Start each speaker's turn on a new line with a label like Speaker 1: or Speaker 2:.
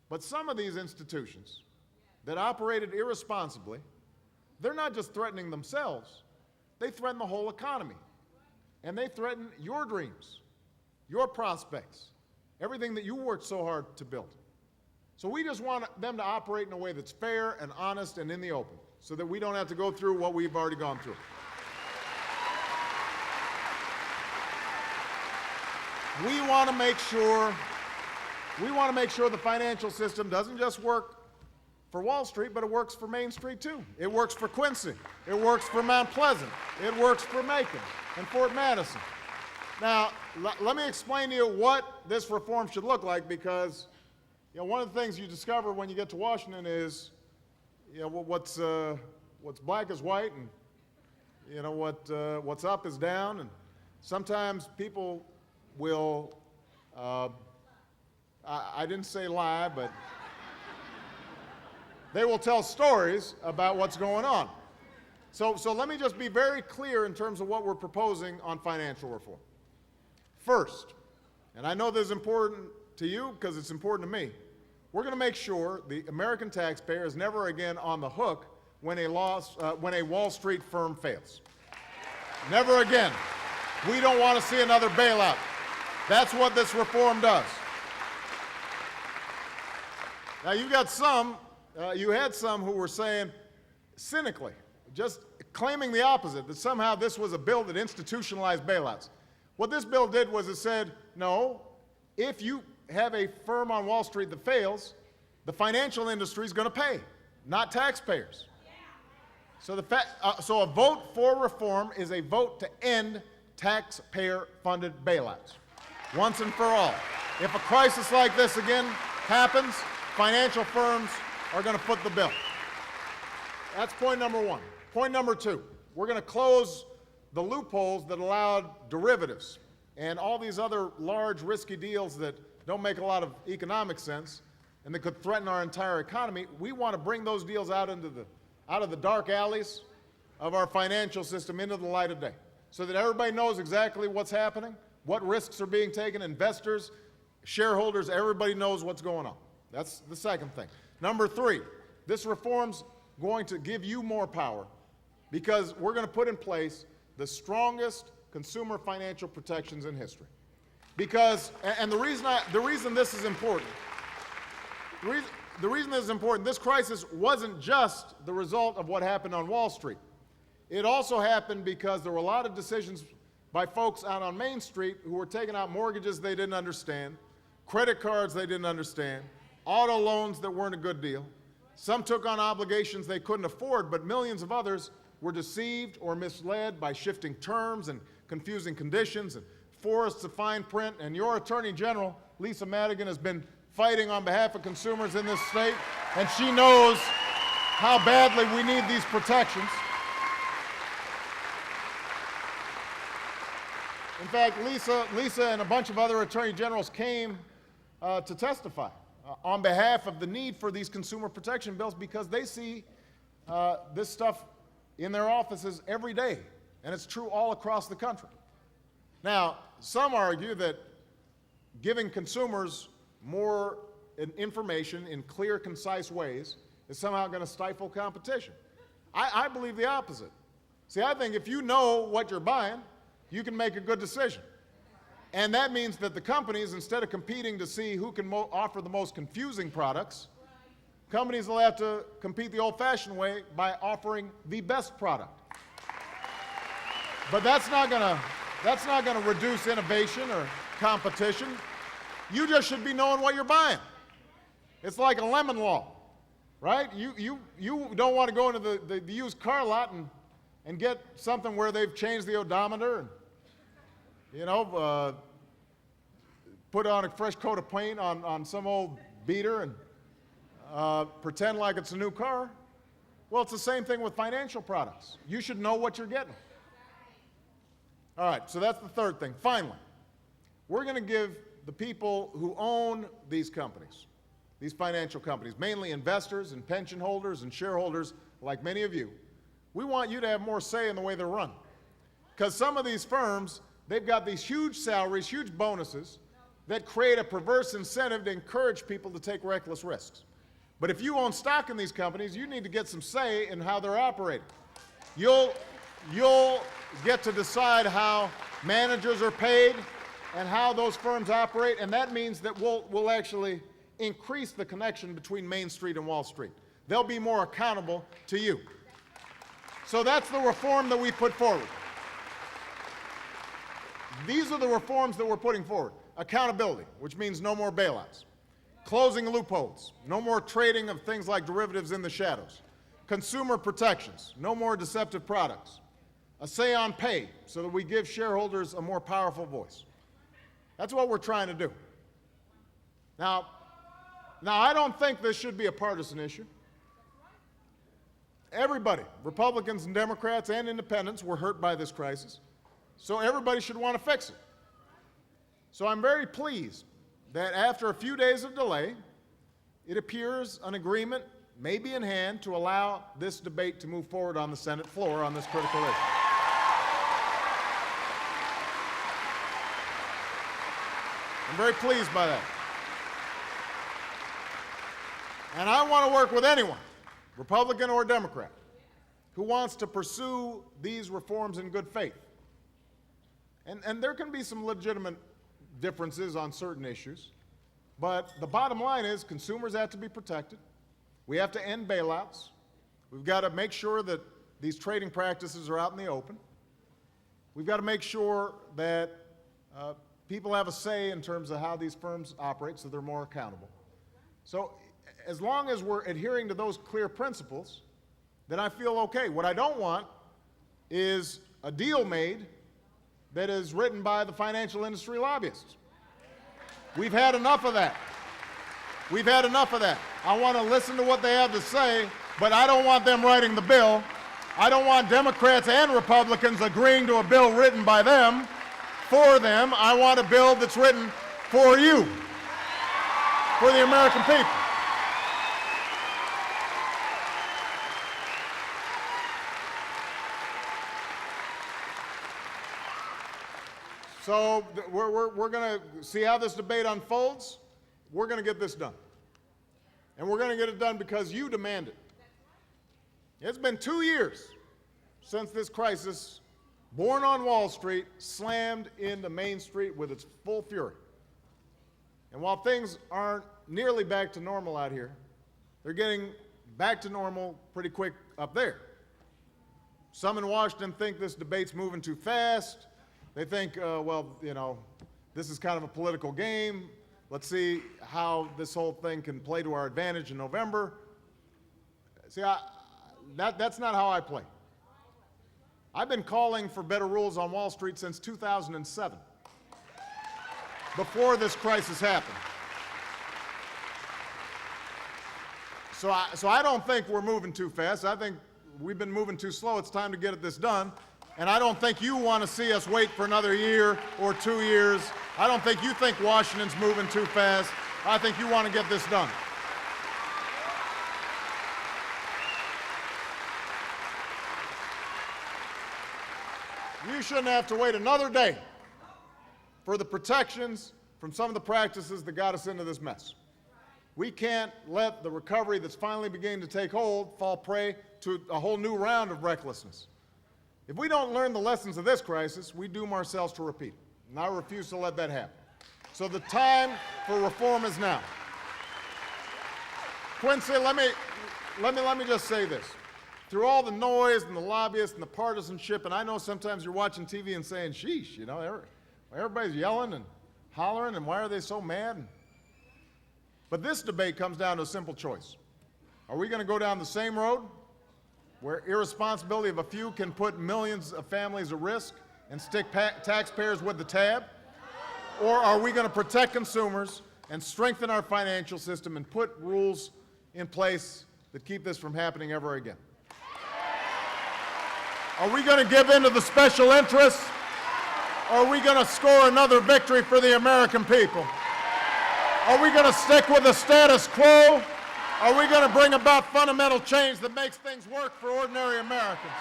Speaker 1: But some of these institutions that operated irresponsibly, they're not just threatening themselves, they threaten the whole economy. And they threaten your dreams, your prospects, everything that you worked so hard to build. So we just want them to operate in a way that's fair and honest and in the open, so that we don't have to go through what we've already gone through. We want to make sure the financial system doesn't just work for Wall Street, but it works for Main Street too. It works for Quincy. It works for Mount Pleasant. It works for Macon and Fort Madison. Now, let me explain to you what this reform should look like, because one of the things you discover when you get to Washington is what's black is white, and what's up is down, and sometimes people will I didn't say lie, but they will tell stories about what's going on. So let me just be very clear in terms of what we're proposing on financial reform. First, and I know this is important to you because it's important to me, we're going to make sure the American taxpayer is never again on the hook when a Wall Street firm fails. Never again. We don't want to see another bailout. That's what this reform does. Now, you had some who were saying, cynically, just claiming the opposite, that somehow this was a bill that institutionalized bailouts. What this bill did was it said, no, if you have a firm on Wall Street that fails, the financial industry is going to pay, not taxpayers. So a vote for reform is a vote to end taxpayer-funded bailouts, once and for all. If a crisis like this again happens, financial firms are going to foot the bill. That's point number one. Point number two, we're going to close the loopholes that allowed derivatives and all these other large, risky deals that don't make a lot of economic sense and that could threaten our entire economy. We want to bring those deals out of the dark alleys of our financial system into the light of day, so that everybody knows exactly what's happening, what risks are being taken, investors, shareholders, everybody knows what's going on. That's the second thing. Number three, this reform's going to give you more power, because we're going to put in place the strongest consumer financial protections in history. Because, and the reason this is important, this crisis wasn't just the result of what happened on Wall Street. It also happened because there were a lot of decisions by folks out on Main Street who were taking out mortgages they didn't understand, credit cards they didn't understand, auto loans that weren't a good deal. Some took on obligations they couldn't afford, but millions of others were deceived or misled by shifting terms and confusing conditions and forests of fine print. And your Attorney General, Lisa Madigan, has been fighting on behalf of consumers in this state, and she knows how badly we need these protections. In fact, Lisa and a bunch of other attorney generals came to testify on behalf of the need for these consumer protection bills, because they see this stuff in their offices every day, and it's true all across the country. Now, some argue that giving consumers more information in clear, concise ways is somehow going to stifle competition. I believe the opposite. See, I think if you know what you're buying, you can make a good decision. And that means that the companies, instead of competing to see who can offer the most confusing products, companies will have to compete the old-fashioned way by offering the best product. But that's not going to reduce innovation or competition. You just should be knowing what you're buying. It's like a lemon law, right? You don't want to go into the used car lot and get something where they've changed the odometer and, put on a fresh coat of paint on some old beater and pretend like it's a new car. Well, it's the same thing with financial products. You should know what you're getting. All right, so that's the third thing. Finally, we're going to give the people who own these companies, these financial companies, mainly investors and pension holders and shareholders like many of you, we want you to have more say in the way they're run. Because some of these firms, they've got these huge salaries, huge bonuses, that create a perverse incentive to encourage people to take reckless risks. But if you own stock in these companies, you need to get some say in how they're operating. You'll get to decide how managers are paid and how those firms operate, and that means that we'll actually increase the connection between Main Street and Wall Street. They'll be more accountable to you. So that's the reform that we put forward. These are the reforms that we're putting forward. Accountability, which means no more bailouts. Closing loopholes, no more trading of things like derivatives in the shadows. Consumer protections, no more deceptive products. A say on pay, so that we give shareholders a more powerful voice. That's what we're trying to do. Now I don't think this should be a partisan issue. Everybody, Republicans and Democrats and independents, were hurt by this crisis. So everybody should want to fix it. So I'm very pleased that after a few days of delay, it appears an agreement may be in hand to allow this debate to move forward on the Senate floor on this critical issue. I'm very pleased by that. And I want to work with anyone, Republican or Democrat, who wants to pursue these reforms in good faith. And there can be some legitimate differences on certain issues, but the bottom line is consumers have to be protected. We have to end bailouts. We've got to make sure that these trading practices are out in the open. We've got to make sure that people have a say in terms of how these firms operate so they're more accountable. So as long as we're adhering to those clear principles, then I feel okay. What I don't want is a deal made that is written by the financial industry lobbyists. We've had enough of that. We've had enough of that. I want to listen to what they have to say, but I don't want them writing the bill. I don't want Democrats and Republicans agreeing to a bill written by them, for them. I want a bill that's written for you, for the American people. So we're going to see how this debate unfolds. We're going to get this done. And we're going to get it done because you demand it. It's been 2 years since this crisis, born on Wall Street, slammed into Main Street with its full fury. And while things aren't nearly back to normal out here, they're getting back to normal pretty quick up there. Some in Washington think this debate's moving too fast. They think, well, you know, this is kind of a political game. Let's see how this whole thing can play to our advantage in November. See, that's not how I play. I've been calling for better rules on Wall Street since 2007, before this crisis happened. So I don't think we're moving too fast. I think we've been moving too slow. It's time to get this done. And I don't think you want to see us wait for another year or 2 years. I don't think you think Washington's moving too fast. I think you want to get this done. You shouldn't have to wait another day for the protections from some of the practices that got us into this mess. We can't let the recovery that's finally beginning to take hold fall prey to a whole new round of recklessness. If we don't learn the lessons of this crisis, we doom ourselves to repeat. And I refuse to let that happen. So the time for reform is now. Quincy, let me just say this. Through all the noise and the lobbyists and the partisanship, and I know sometimes you're watching TV and saying, sheesh, you know, everybody's yelling and hollering, and why are they so mad? But this debate comes down to a simple choice. Are we going to go down the same road, where irresponsibility of a few can put millions of families at risk and stick taxpayers with the tab? Or are we going to protect consumers and strengthen our financial system and put rules in place that keep this from happening ever again? Are we going to give in to the special interests? Or are we going to score another victory for the American people? Are we going to stick with the status quo? Are we going to bring about fundamental change that makes things work for ordinary Americans?